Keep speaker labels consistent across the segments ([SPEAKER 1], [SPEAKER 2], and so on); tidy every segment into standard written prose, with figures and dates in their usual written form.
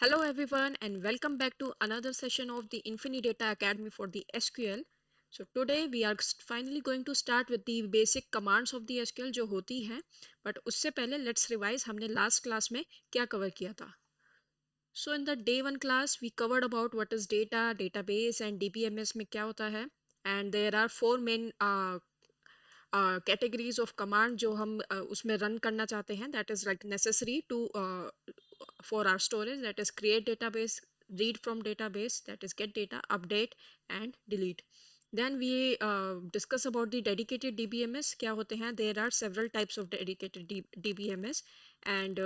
[SPEAKER 1] Hello everyone and welcome back to another session of the Infinidata Academy for the SQL. So today we are finally going to start with the basic commands of the SQL जो होती हैं, but उससे पहले let's revise हमने last class में क्या cover किया था. So in the day one class we covered about what is data, database and DBMS में क्या होता है, and there are four main categories of command जो हम उसमें run करना चाहते हैं, that is like necessary to for our storage, that is create database, read from database, that is get data, update and delete. Then we discuss about the dedicated DBMS क्या होते हैं. There are several types of dedicated DBMS and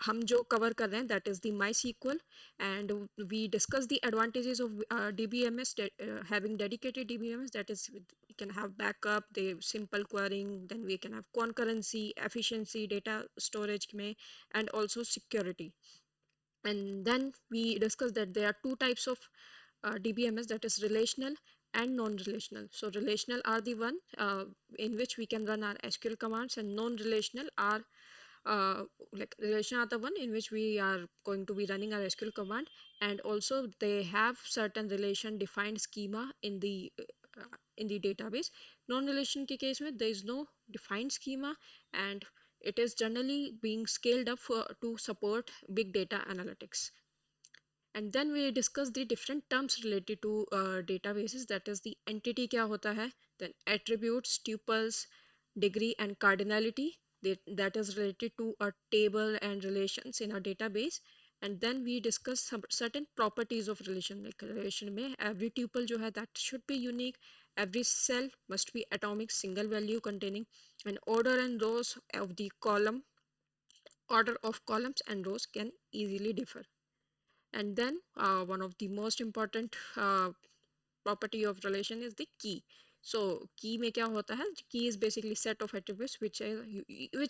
[SPEAKER 1] हम जो cover कर रहे हैं that is the MySQL, and we discuss the advantages of DBMS, having dedicated DBMS, that is we can have backup, the simple querying, then we can have concurrency, efficiency, data storage में, and also security. And then we discuss that there are two types of DBMS, that is relational and non-relational. So relational are the one in which we can run our SQL commands, and non-relational are like relation are the one in which we are going to be running our SQL command, and also they have certain relation defined schema in the database. Non-relation के case में there is no defined schema, and it is generally being scaled up to support big data analytics. And then we discuss the different terms related to databases, that is the entity क्या होता है, then attributes, tuples, degree and cardinality, that is related to a table and relations in a database. And then we discuss some certain properties of relation, like relation में every tuple जो है that should be unique, every cell must be atomic single value containing, and order and rows of the column, order of columns and rows can easily differ. And then one of the most important property of relation is the key. So key में क्या होता है, key is basically set of attributes which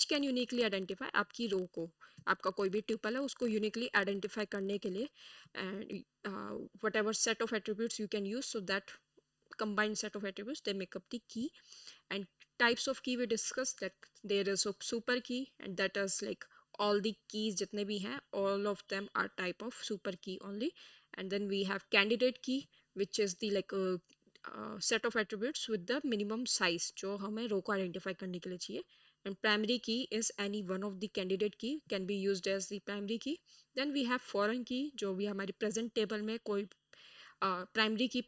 [SPEAKER 1] can uniquely identify आपकी row को, आपका कोई भी tuple है उसको uniquely identify करने के लिए, and whatever set of attributes you can use, so that combined set of attributes they make up the key. And types of key we discussed, that there is a super key, and that is like all the keys जितने भी हैं, all of them are type of super key only. And then we have candidate key, which is the like set of attributes with the minimum size जो हमें row को identify करने के लिए चाहिए. And primary key is any one of the candidate key can be used as the primary key. Then we have foreign key जो भी हमारी present table में कोई प्राइमरी की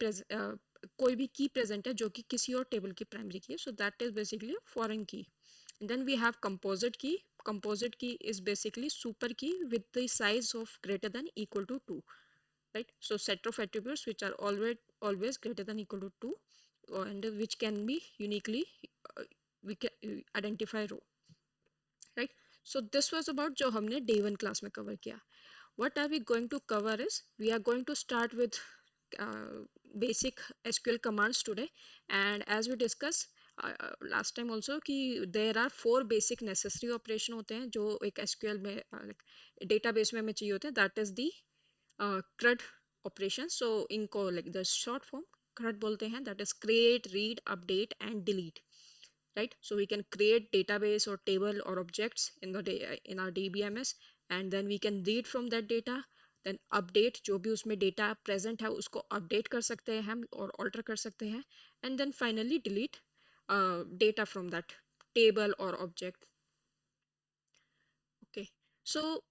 [SPEAKER 1] कोई भी की प्रेजेंट है जो कि किसी और टेबल की प्राइमरी की है, so that is basically foreign key. Then we have composite key. Composite key is basically super key with the size of greater than equal to 2, right? So set of attributes which are always greater than equal to 2, and which can be uniquely we can identify row, right? So this was about जो हमने day 1 class में cover किया. What are we going to cover is we are going to start with uh, basic SQL commands today. And as we discussed last time also कि there are four basic necessary operation होते हैं जो एक SQL में like database में हमें चाहिए होते हैं, that is the CRUD operation. So इनको like the short form CRUD बोलते हैं, that is create, read, update and delete, right? So we can create database or table or objects in the in our DBMS, and then we can read from that data, then update जो भी उसमें data present है उसको update कर सकते हैं हम और alter कर सकते हैं, and then finally delete data from that table or object. Okay, so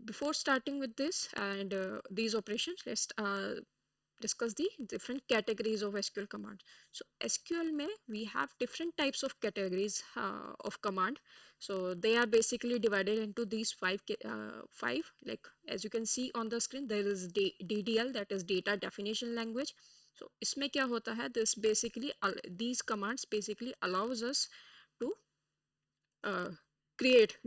[SPEAKER 1] before starting with this and these operations, let's discuss the different categories of SQL commands. So SQL में we have different types of categories of command. So they are basically divided into these five. Like as you can see on the screen, there is DDL, that is data definition language. So इसमें क्या होता है? This basically these commands basically allows us to uh,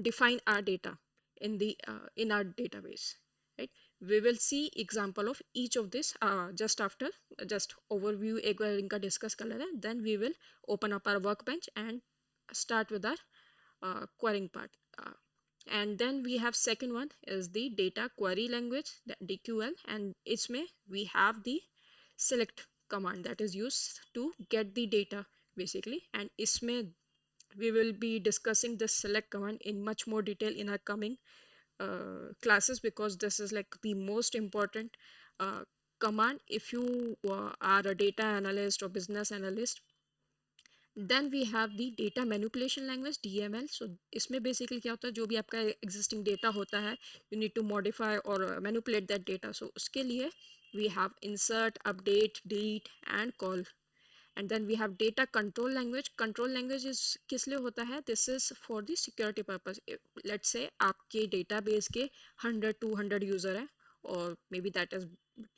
[SPEAKER 1] define our data in the in our database, right? We will see example of each of this just after just overview एक बार इनका discuss कर लेते हैं, then we will open up our workbench and start with our querying part. And then we have second one is the data query language, the DQL, and इसमें we have the select command that is used to get the data basically. And इसमें we will be discussing the select command in much more detail in our coming classes, because this is like the most important uh, command if you are a data analyst or business analyst. Then we have the data manipulation language, DML. So इसमें basically क्या होता है, जो भी आपका existing data होता है, you need to modify or manipulate that data. So उसके लिए we have insert, update, delete and call. And then we have data control language. Control language is किस लिए होता है? This is for the security purpose. Let's say आपके database के 100 200 user है, or maybe that is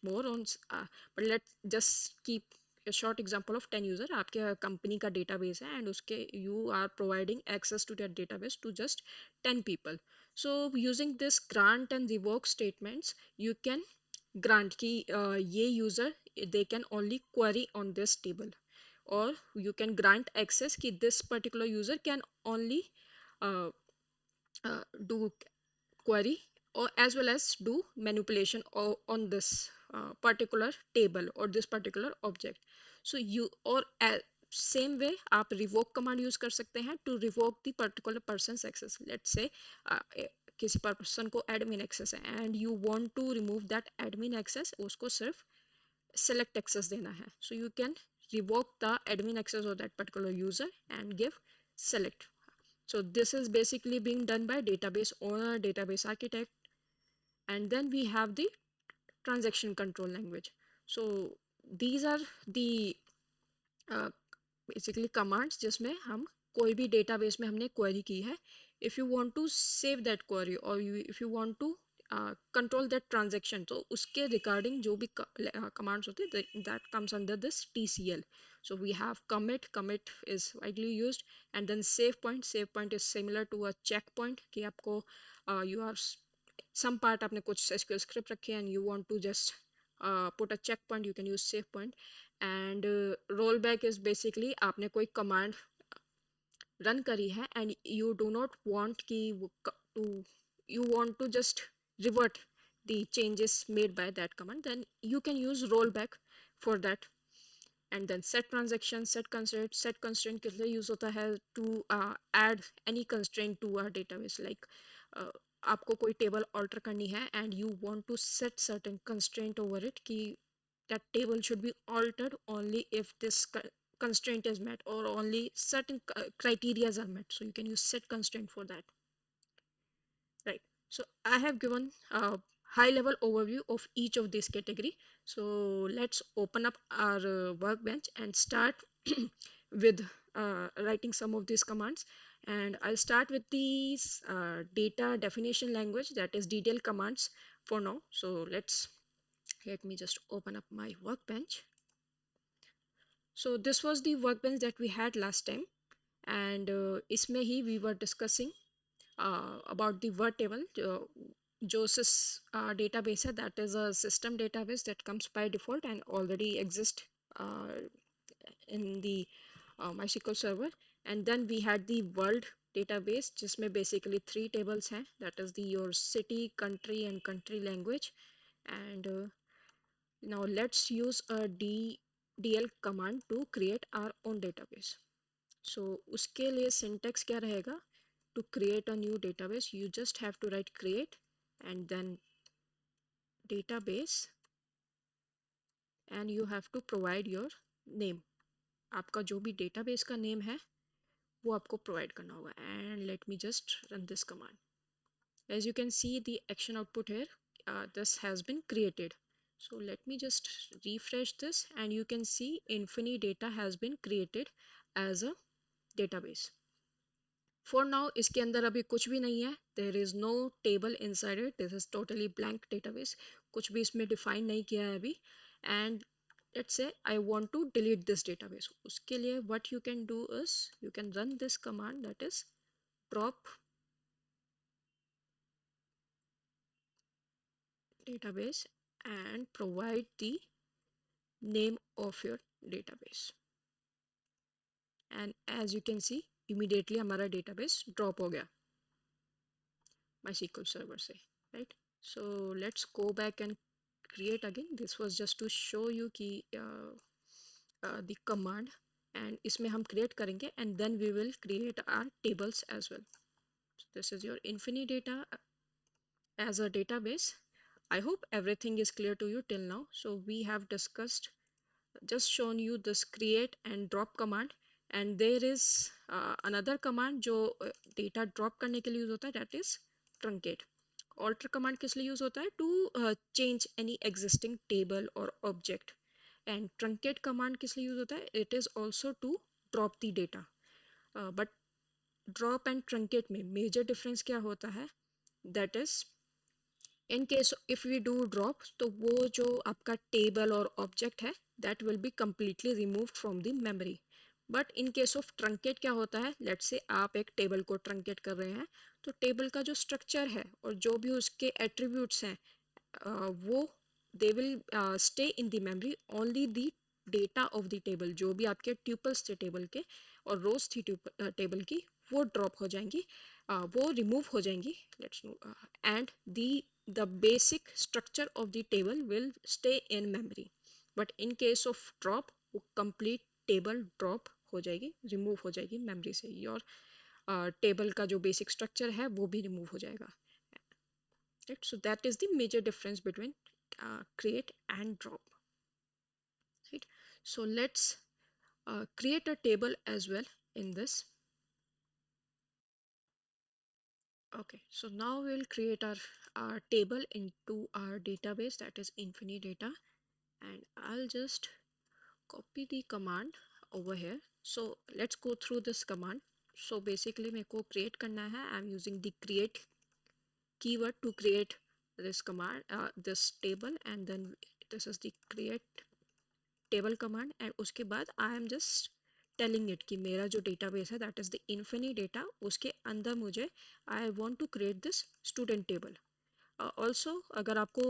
[SPEAKER 1] more on, but let's just keep a short example of 10 user. आपके company का database है and उसके you are providing access to that database to just 10 people. So using this grant and revoke statements, you can grant कि ये user they can only query on this table, or you can grant access कि this particular user can only uh, do query or as well as do manipulation on this particular table or this particular object. So you or same way आप revoke command use कर सकते हैं to revoke the particular person's access. Let's say किसी person को admin access है and you want to remove that admin access, उसको सिर्फ select access देना है. So you can revoke the admin access of that particular user and give select. So this is basically being done by database owner, database architect. And then we have the transaction control language. So these are the uh, basically commands जिसमें हम कोई भी database में हमने query की है. If you want to save that query or if you want to control that transaction, तो उसके regarding जो भी commands होते हैं, that comes under this TCL. So we have commit. Commit is widely used, and then save point. Save point is similar to a checkpoint कि आपको you are some part आपने कुछ SQL script रखी है and you want to just put a checkpoint, you can use save point. And rollback is basically आपने कोई command run करी है and you do not want कि to you want to just revert the changes made by that command, then you can use rollback for that. And then set transaction, set constraint. Set constraint के लिए use होता है to add any constraint to our database, like आपको कोई table alter करनी है and you want to set certain constraint over it कि that table should be altered only if this constraint is met or only certain criteria are met. So you can use set constraint for that. Right. So I have given a high level overview of each of these category. So let's open up our workbench and start with writing some of these commands. And I'll start with these data definition language, that is DDL commands for now. So let me just open up my workbench. So this was the workbench that we had last time, and इसमें ही we were discussing about the word table. JOSIS database है, that is a system database that comes by default and already exists uh, in the MySQL server. And then we had the world database जिसमें basically 3 tables हैं, that is the your city, country and country language. And now let's use a DL command to create our own database. So उसके लिए syntax क्या रहेगा? To create a new database, you just have to write create and then database, and you have to provide your name. आपका जो भी database का name है वो आपको provide करना होगा. And let me just run this command. As you can see the action output here, this has been created. So let me just refresh this and you can see Infinidata has been created as a database. For now इसके अंदर अभी कुछ भी नहीं है. There is no table inside it. This is totally blank database. कुछ भी इसमें define नहीं किया है अभी. And let's say I want to delete this database. उसके लिए what you can do is you can run this command, that is drop database and provide the name of your database. And as you can see immediately हमारा database drop हो गया MySQL server से, right? So let's go back and create again. This was just to show you कि the command, and इसमें हम create करेंगे and then we will create our tables as well. So this is your Infinidata as a database. I hope everything is clear to you till now. So we have discussed, just shown you this create and drop command, and there is another command जो data drop करने के लिए use होता है, that is truncate. Alter command किस लिए use होता है? To change any existing table or object. And truncate command किस लिए यूज होता है? It is also to drop the data. But drop and truncate में major difference क्या होता है? That is, in case if we do drop, तो वो जो आपका टेबल और ऑब्जेक्ट है, that will be completely removed from the memory. But in case of truncate क्या होता है? लेट्स से आप एक टेबल को ट्रंकेट कर रहे हैं, तो टेबल का जो स्ट्रक्चर है और जो भी उसके एट्रीब्यूट्स हैं, वो they will stay in the memory, only the data of the table, जो भी आपके ट्यूपल्स थे टेबल के और रोज थी टेबल की, वो ड्रॉप हो जाएंगी, वो रिमूव हो जाएंगी. Let's end the basic structure of the table will stay in memory. But in case of drop, वो complete table drop हो जाएगी, remove हो जाएगी memory से. Your table का जो basic structure है वो भी remove हो जाएगा. Right? So that is the major difference between create and drop. Right? So let's create a table as well in this. Okay, so now we'll create our table into our database, that is Infinidata, and I'll just copy the command over here. So let's go through this command. So basically मेरे को create करना है. I'm using the create keyword to create this command, this table, and then this is the create table command, and उसके बाद I am just telling it कि मेरा जो database है, that is the Infinidata, उसके अंदर मुझे I want to create this student table. Also, अगर आपको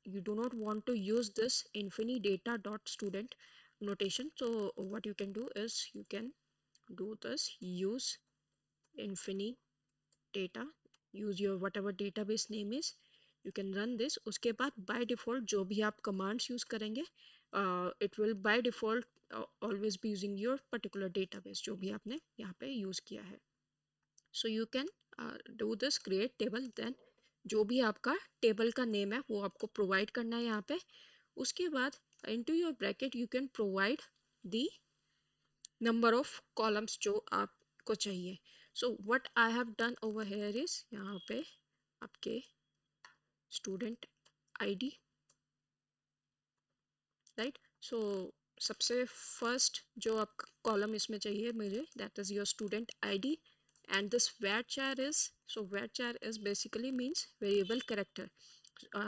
[SPEAKER 1] you do not want to use this infinidata dot student notation, so what you can do is you can do this, use infinidata, use your whatever database name is, you can run this. उसके बाद by default जो भी आप commands use करेंगे, it will by default always be using your particular database जो भी आपने यहाँ पे use किया है. So you can do this create table, then जो भी आपका टेबल का नेम है वो आपको प्रोवाइड करना है यहाँ पे. उसके बाद into your bracket you can provide the number of columns जो आपको चाहिए. So what I have done over here is यहाँ पे आपके student ID, right? So सबसे फर्स्ट जो आप कॉलम इसमें चाहिए मुझे, that is your student ID, and this varchar is, so varchar is basically means variable character.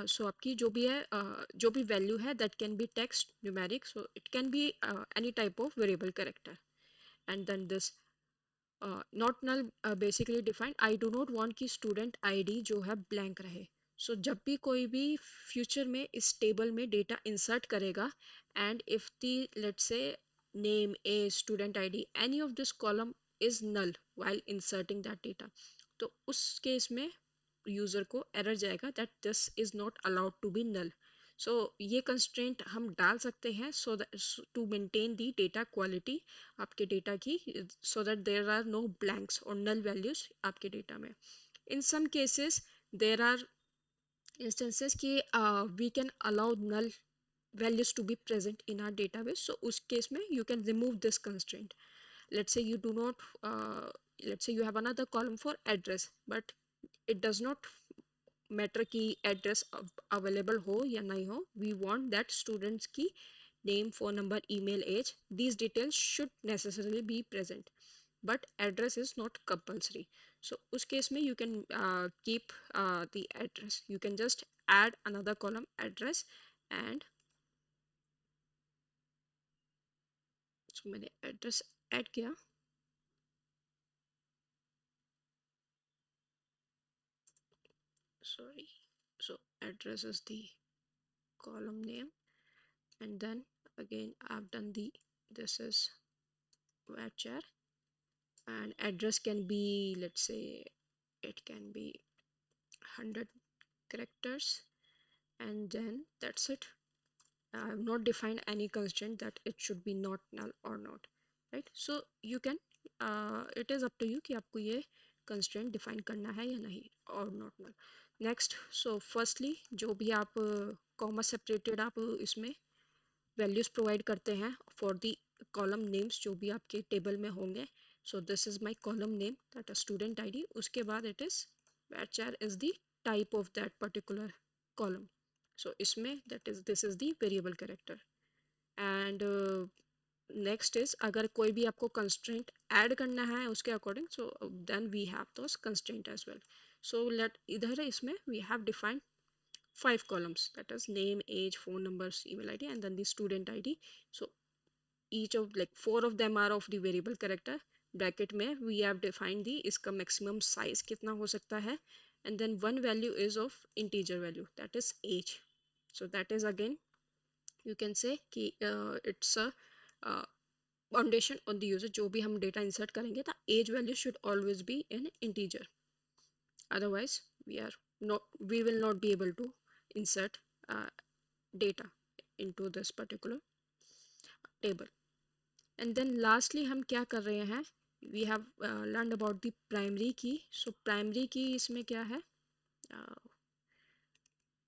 [SPEAKER 1] So आपकी जो भी है जो भी वैल्यू है, that can be text, numeric, so it can be any type of variable character. And then this not null basically defined, I do not want कि student ID जो है blank रहे. So जब भी कोई भी future में इस table में data insert करेगा, and if the let's say name, age, student ID, any of this column is null while inserting that data, तो उस केस में यूजर को एरर जाएगा that this is not allowed to be null. So ये constraint हम डाल सकते हैं so that to maintain the data quality आपके डेटा की, so that there are no blanks or null values आपके डेटा में. In some cases there are instances कि we can allow null values to be present in our database, so उस case में you can remove this constraint. Let's say you do not let's say you have another column for address, but it does not matter की address available हो या नहीं हो, we want that students की name, phone number, email, age, these details should necessarily be present, but address is not compulsory. So उस case में you can keep the address, you can just add another column address, and so मैंने address add किया. Sorry, so address is the column name, and then again I've done the, this is varchar, and address can be, let's say it can be 100 characters, and then that's it. I have not defined any constraint that it should be not null or not, right? So you can it is up to you कि आपको ये constraint define करना है या नहीं, or not null. Next, so firstly जो भी आप कॉमा सेपरेटेड आप इसमें वैल्यूज प्रोवाइड करते हैं फॉर द कॉलम नेम्स जो भी आपके टेबल में होंगे. So this is my column name that is student ID. उसके बाद it is varchar is the type of that particular column. So इसमें that is this is the variable character. And next is अगर कोई भी आपको constraint add करना है उसके according, so then we have those constraint as well. So let इधर इसमें we have defined 5 columns, that is name, age, phone numbers, email id, and then the student id. So each of like 4 of them are of the variable character. Bracket में we have defined the इसका maximum size कितना हो सकता है, and then one value is of integer value, that is age. So that is again you can say कि it's a uh, foundation on the user. जो भी हम data insert करेंगे the age value should always be an integer, otherwise we will not be able to insert uh, data into this particular table. And then lastly हम क्या कर रहे हैं, we have learned about the primary key. So primary key इसमें क्या है, uh,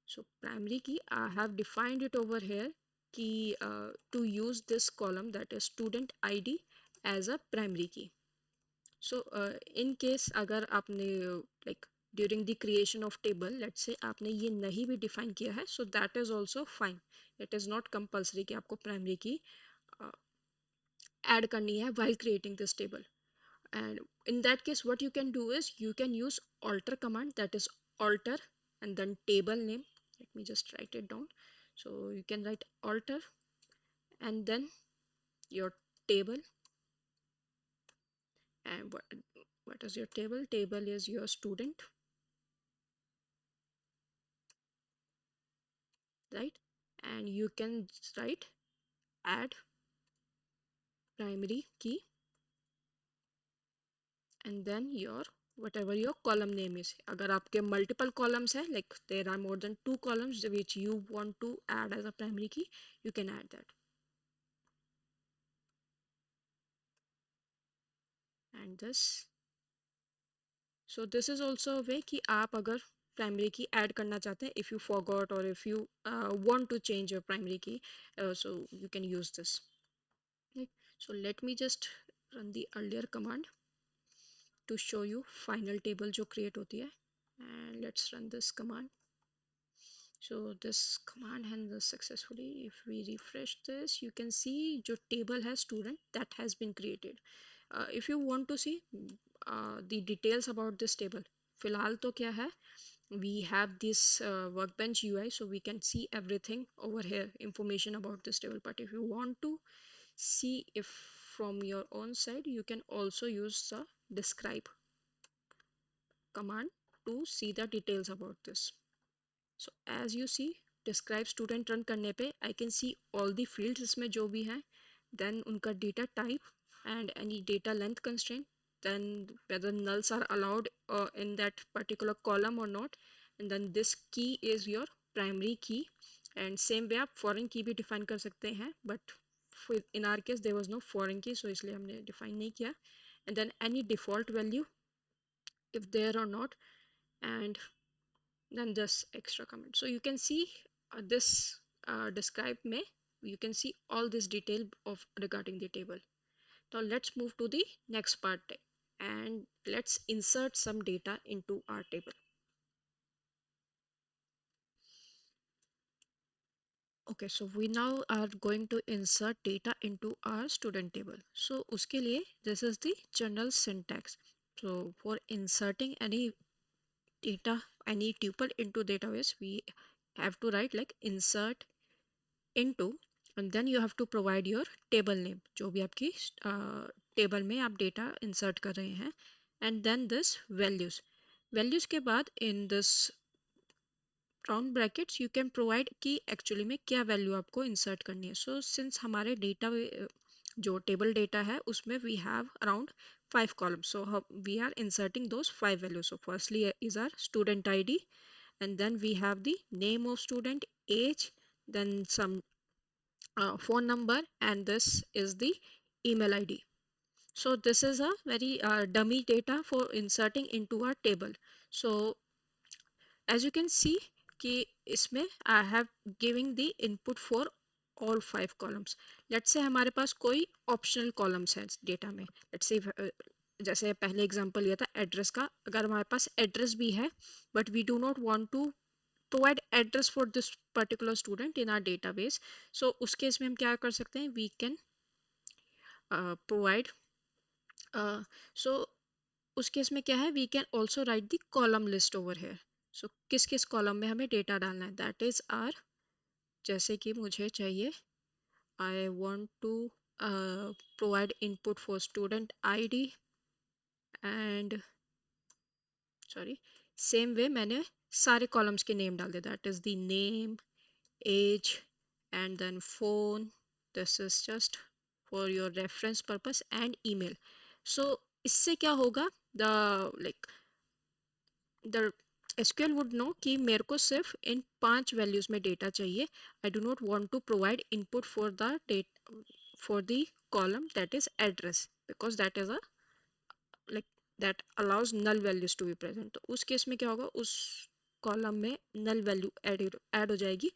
[SPEAKER 1] so primary key I have defined it over here कि to use this column that is student id as a primary key. So in case अगर आपने like during the creation of table let's say आपने ये नहीं भी define किया है, so that is also fine. It is not compulsory कि आपको primary key add करनी है while creating this table. And in that case what you can do is you can use alter command, that is alter and then table name. Let me just write it down. So you can write alter and then your table. And what is your table? Table is your student, right? And you can write add primary key and then your whatever your column name is. अगर आपके multiple columns है, like there are more than 2 columns which you want to add as a primary key, you can add that. And this, so this is also a way कि आप अगर primary key add करना चाहते हैं, if you forgot or if you want to change your primary key, so you can use this, right? So let me just run the earlier command to show you final table जो create होती है. And let's run this command. So this command handles successfully. If we refresh this you can see जो table है student that has been created. If you want to see the details about this table, फिलहाल तो क्या है, we have this workbench UI, so we can see everything over here, information about this table. But if you want to see if from your own side, you can also use the describe command to see the details about this. So as you see describe student run करने पे I can see all the fields इसमें जो भी हैं, then उनका data type and any data length constraint, then whether nulls are allowed in that particular column or not, and then this key is your primary key. And same way आप foreign key भी define कर सकते हैं, but in our case there was no foreign key, so इसलिए हमने define नहीं किया. And then any default value if there or not, and then this extra comment. So you can see this describe may you can see all this detail of regarding the table. Now let's move to the next part and let's insert some data into our table. Okay, so we now are going to insert data into our student table. So uske liye this is the general syntax. So for inserting any data, any tuple into database, we have to write like insert into and then you have to provide your table name जो भी आपकी table में आप data insert कर रहे हैं, and then this values के बाद in this round brackets you can provide कि actually में क्या value आपको insert करनी है. So since हमारे data जो table data है उसमें we have around 5 columns, so we are inserting those 5 values. So firstly is our student ID, and then we have the name of student, age, then some phone number, and this is the email id. So this is a very dummy data for inserting into our table. So as you can see कि इसमें I have giving the input for all 5 columns. Let's say हमारे पास कोई optional columns है data में. Let's say जैसे पहले example लिया था एड्रेस का, अगर हमारे पास एड्रेस भी है but we do not want to provide address for this particular student in our database, so उस केस में हम क्या कर सकते हैं, we can provide so उस केस में क्या है, we can also write the column list over here. So किस किस कॉलम में हमें डेटा डालना है, दैट इज आर, जैसे कि मुझे चाहिए I want to provide input for student ID and sorry same way मैंने सारे कॉलम्स के नेम डाल दिए, that is the name, age and then phone. This is just for your reference purpose and email. So इससे क्या होगा, the like the SQL would know कि मेरे को सिर्फ इन 5 वैल्यूज में डेटा चाहिए. I do not want to provide input for the date for the column that is address because that is a like that allows null values to be present. तो उस case में क्या होगा, उस column में null value add हो जाएगी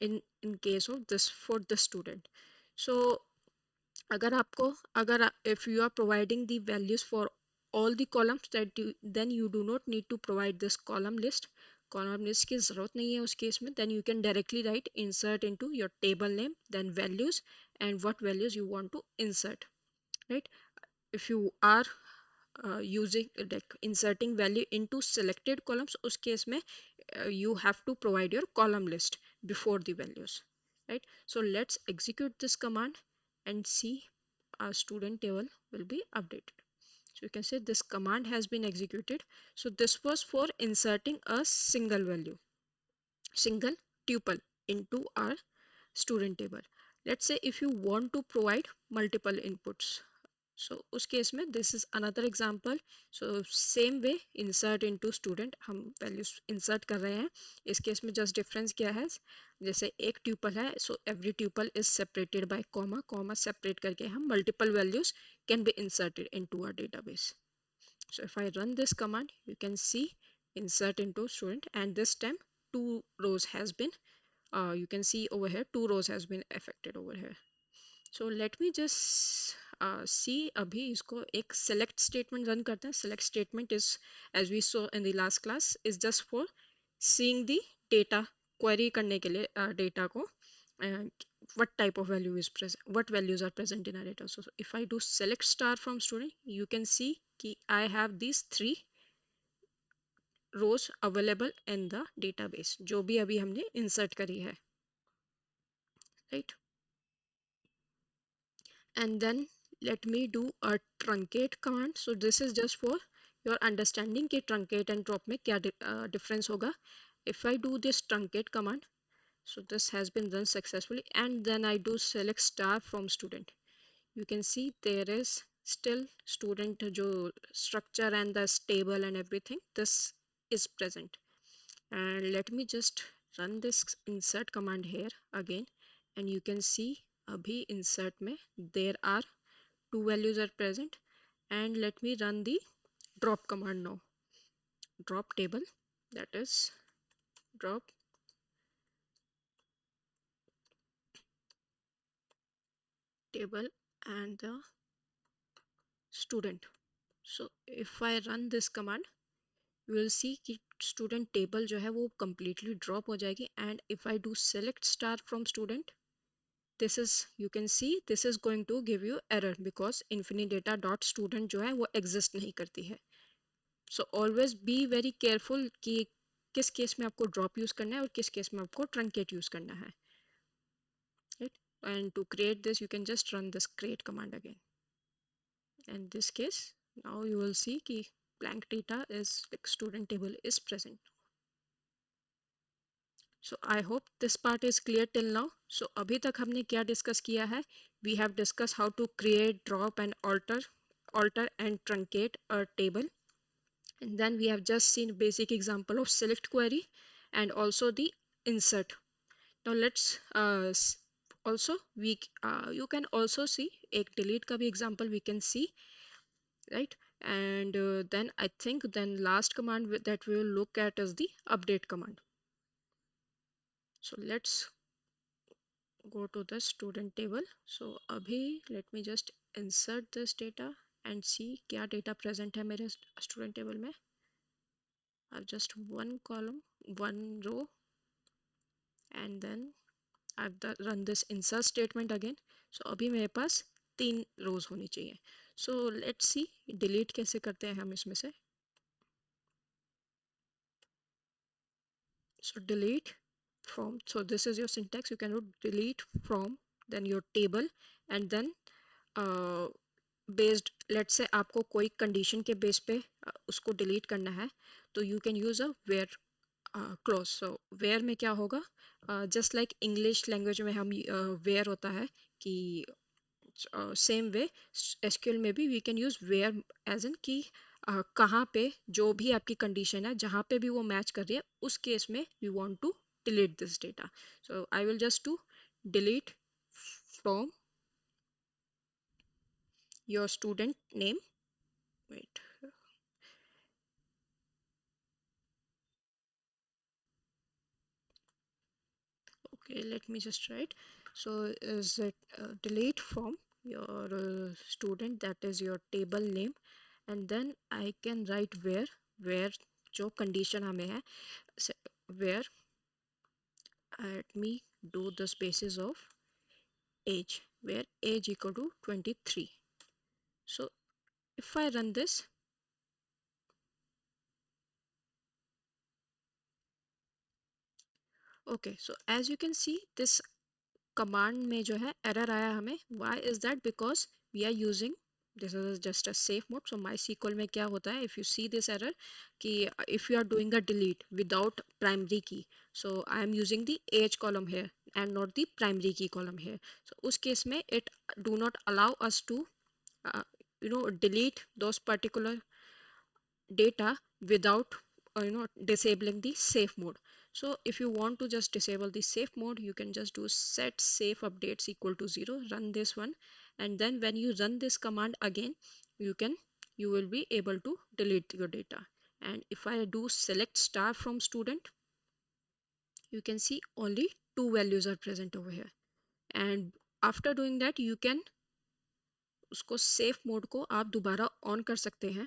[SPEAKER 1] in case of this for the student. So अगर आपको अगर if you are providing the values for all the columns that you then you do not need to provide this column list की जरूरत नहीं है उस केस में. Then you can directly write insert into your table name, then values and what values you want to insert, right? If you are using like inserting value into selected columns, उस case में you have to provide your column list before the values, right? So let's execute this command and see our student table will be updated. So you can say this command has been executed. So this was for inserting a single value, single tuple into our student table. Let's say if you want to provide multiple inputs, so उस case में this is another example. So same way insert into student हम values insert कर रहे हैं. इस case में just difference क्या है, जैसे एक tuple है, so every tuple is separated by comma, comma separate करके हम multiple values can be inserted into our database. So if I run this command, you can see insert into student, and this time two rows has been you can see over here 2 rows has been affected over here. So let me just see अभी इसको एक select statement run करते हैं. Select statement is, as we saw in the last class, is just for seeing the data, query करने के लिए data को what type of value is present, what values are present in our data. So if I do select star from student, you can see कि I have these 3 rows available in the database जो भी अभी हमने insert करी है, right? And then let me do a truncate command. So this is just for your understanding कि truncate and drop में क्या difference होगा. If I do this truncate command, so this has been done successfully, and then I do select star from student. You can see there is still student जो structure and the table and everything, this is present. And let me just run this insert command here again, and you can see abhi insert में there are 2 values are present. And let me run the drop command now. Drop table, that is drop table and the student. So if I run this command, you will see कि student table जो है वो completely drop हो जाएगी. And if I do select star from student, this is, you can see this is going to give you error because infinite data dot student जो है वो exist नहीं करती है. So always be very careful कि किस case में आपको drop यूज करना है और किस केस में आपको truncate यूज करना है, right? And to create this, you can just run this create command again. In this case, now you will see कि blank data is like student table is present. So I hope this part is clear till now. So अभी तक हमने क्या discuss किया है? We have discussed how to create, drop and alter and truncate a table. And then we have just seen basic example of select query and also the insert. Now let's also we you can also see एक delete का भी example we can see, right? And then I think then last command that we will look at is the update command. So let's go to the student table. So abhi let me just insert this data and see kya data present hai mere student table mein. I have just one column, one row, and then I've run this insert statement again. So अभी मेरे पास 3 rows होनी चाहिए. So let's see delete कैसे करते हैं हम इसमें से. So delete from, so this is your syntax. You can do delete from, then your table, and then uh, based, let's say आपको कोई condition के base पे उसको delete करना है, तो you can use a where clause. So where में क्या होगा, just like English language में हम where होता है कि सेम वे एसक्यूएल में भी we can use where as an कि कहाँ पे जो भी आपकी कंडीशन है जहाँ पे भी वो मैच कर रही है उस केस में we want to delete this data. So I will just to delete from your student name. Wait, okay, let me just write. So is it delete from your student, that is your table name, and then I can write where जो condition हमें है, where let me do this basis of age, where age equal to 23. So if I run this, okay, so as you can see this command में जो है error आया हमें. Why is that? Because we are using, this is just a safe mode. So MySQL में क्या होता है, if you see this error कि if you are doing a delete without primary key, so I am using the age column here and not the primary key column here. So उस case में it do not allow us to uh, delete those particular data without disabling the safe mode. So if you want to just disable the safe mode, you can just do set safe updates equal to 0, run this one, and then when you run this command again, you will be able to delete your data. And if I do select star from student, you can see only two values are present over here. And after doing that, you can उसको safe mode को आप दोबारा on कर सकते हैं.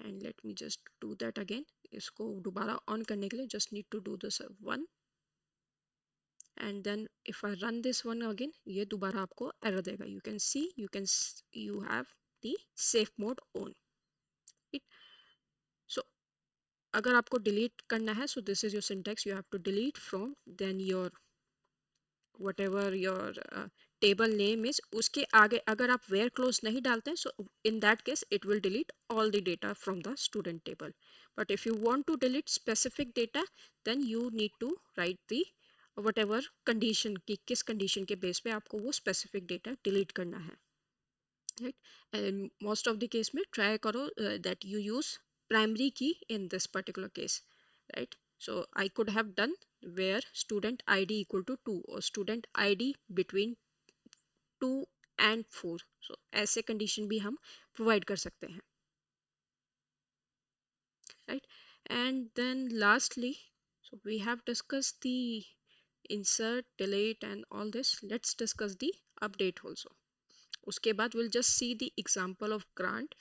[SPEAKER 1] And let me just do that again. इसको दोबारा on करने के लिए just need to do this one, and then if I run this one again, ये दोबारा आपको error देगा. You can see you have the safe mode on it. So अगर आपको delete करना है, so this is your syntax. You have to delete from, then your whatever your table name is, उसके आगे अगर आप where clause नहीं डालते हैं, so in that case it will delete all the data from the student table. But if you want to delete specific data, then you need to write the whatever condition कि किस condition के base पे आपको वो specific data delete करना है, right? And most of the case में try करो that you use primary key in this particular case, right? So I could have done where student id equal to 2 or student id between 2 and 4. So ऐसे condition भी हम provide कर सकते हैं, right? And then lastly, so we have discussed the insert, delete and all this. Let's discuss the update also. उसके बाद we'll just see the example of grant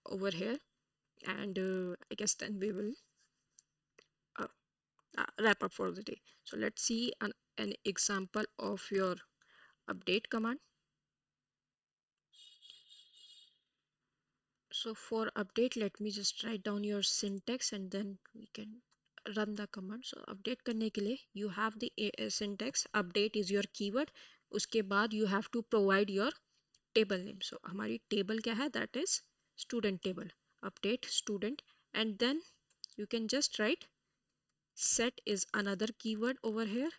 [SPEAKER 1] over here, and I guess then we will uh, wrap up for the day. So let's see an example of your update command. So for update, let me just write down your syntax and then we can run the command. So update करने के लिए you have the syntax. Update is your keyword. उसके बाद you have to provide your table name. So हमारी table क्या है? That is student table. Update student, and then you can just write set is another keyword over here.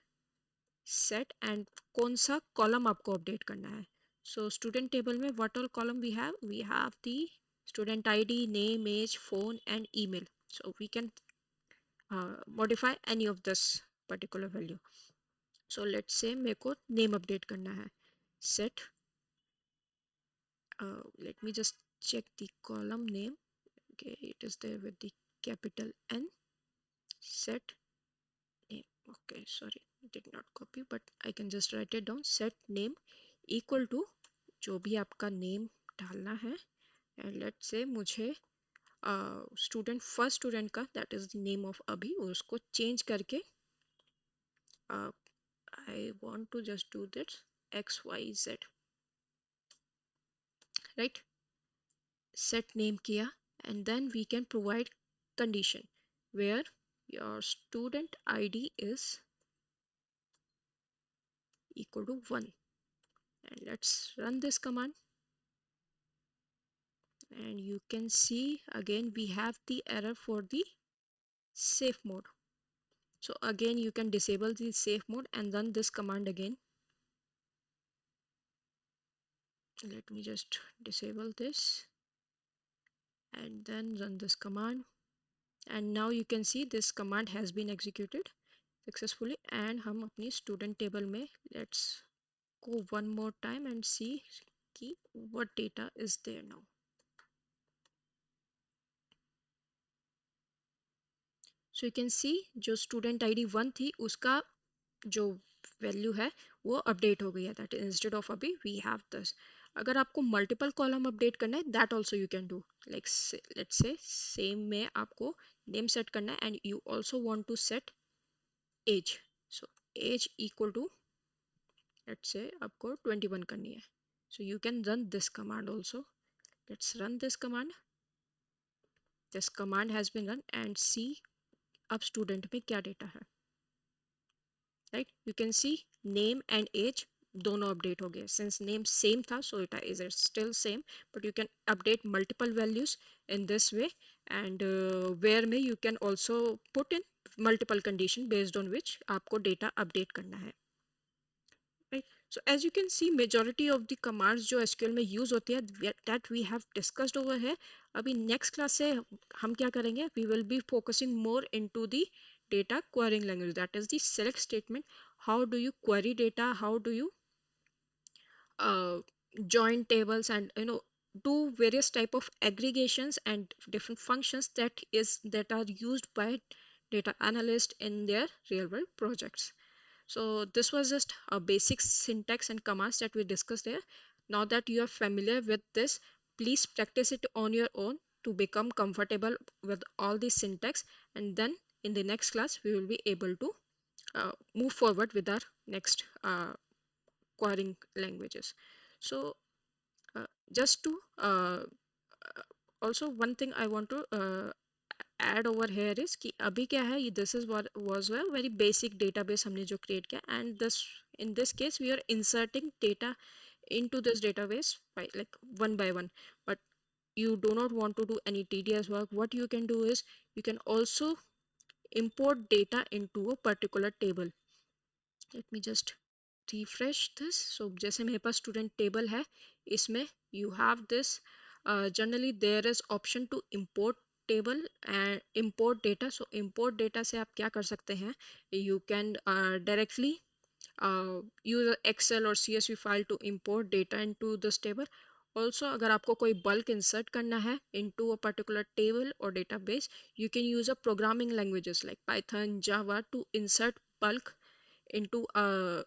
[SPEAKER 1] Set and कौन सा column आपको update करना है. So student table में what all column we have? We have the student ID, name, age, phone and email. So we can modify any of this particular value. So let's say मेरे को name update करना है. Set let me just check the column name. Okay, it is there with the capital N. Set name. Okay, sorry, did not copy, but I can just write it down. Set name equal to जो भी आपका name डालना है, and let say मुझे student first student का that is the name of अभी, उसको change करके I want to just do this XYZ, right. Set name किया, and then we can provide condition where your student ID is equal to 1, and let's run this command, and you can see again we have the error for the safe mode. So again you can disable the safe mode and run this command again. Let me just disable this and then run this command, and now you can see this command has been executed successfully. And हम अपनी student table में let's go one more time and see कि what data is there now. So you can see जो student ID 1 थी उसका जो value है वो अपडेट हो गई है, दैट इंस्टेड ऑफ अभी वी हैव दिस. अगर आपको मल्टीपल कॉलम अपडेट करना है that also you can do, like let's say same में आपको नेम सेट करना है and you also want to set age. So age equal to let's say आपको 21 करनी है. So you can run this command also. Let's run this command. This command has been run and see अब student में क्या data है, right. You can see name and age दोनों update हो गए. सिंस नेम सेम था so it is still same, but you can update multiple values in this way, and where में you can also put in multiple condition based on which आपको data update करना है, right. So as you can see majority of the commands जो SQL में use होती है that we have discussed over here. अभी next class से हम क्या करेंगे, we will be focusing more into the data querying language, that is the select statement. How do you query data, how do you uh, join tables, and do various type of aggregations and different functions that are used by data analyst in their real world projects. So this was just a basic syntax and commands that we discussed here. Now that you are familiar with this, please practice it on your own to become comfortable with all the syntax, and then in the next class we will be able to move forward with our next querying languages. So just to also one thing I want to add over here is कि अभी क्या है, this is what was a very basic database हमने जो create किया, and this in this case we are inserting data into this database by like one by one. But you do not want to do any tedious work. What you can do is you can also import data into a particular table. Let me just refresh this. So जैसे मेरे पास student table है, इसमें you have this generally there is option to import table and import data. So import data से आप क्या कर सकते हैं, you can directly use a Excel or CSV file to import data into this table. Also अगर आपको कोई bulk insert करना है into a particular table or database, you can use a programming languages like Python, Java to insert bulk into a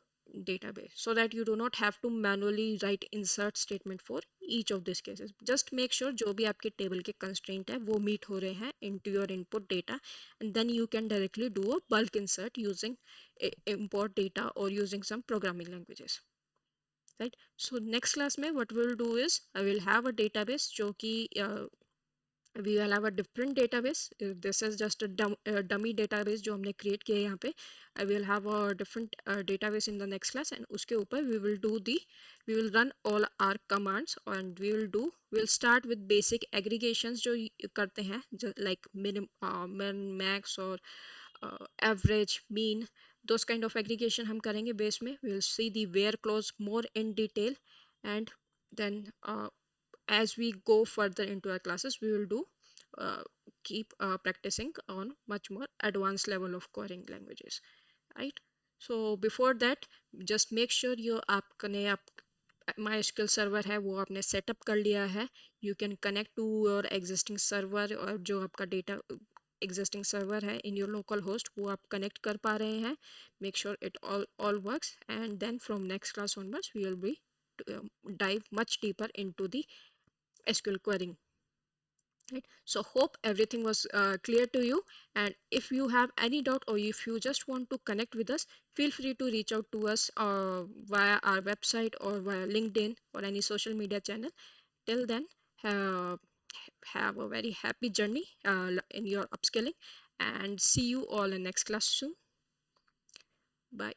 [SPEAKER 1] database, so that you do not have to manually write insert statement for each of these cases. Just make sure जो भी आपके table के constraint है वो meet हो रहे हैं into your input data, and then you can directly do a bulk insert using import data or using some programming languages, right. So next class में what we will do is I will have a database जो कि we will have a different database. This is just a dummy database जो हमने create किया है यहाँ पे. I will have a different database in the next class, and उसके ऊपर we will run all our commands, and we'll start with basic aggregations जो करते हैं like min, max or average, mean. Those kind of aggregation हम करेंगे base में. We'll see the where clause more in detail, and then as we go further into our classes we will do uh, keep practicing on much more advanced level of querying languages, right. So before that just make sure you MySQL server है वो आपने setup कर लिया है, you can connect to your existing server, और जो आपका data existing server है इन योर लोकल होस्ट वो आप कनेक्ट कर पा रहे हैं. Make sure it all works, and then from next class onwards we will be dive much deeper into the SQL querying. Right, so hope everything was clear to you, and if you have any doubt or if you just want to connect with us, feel free to reach out to us via our website or via LinkedIn or any social media channel. Till then, uh, have a very happy journey in your upskilling, and see you all in next class soon. Bye.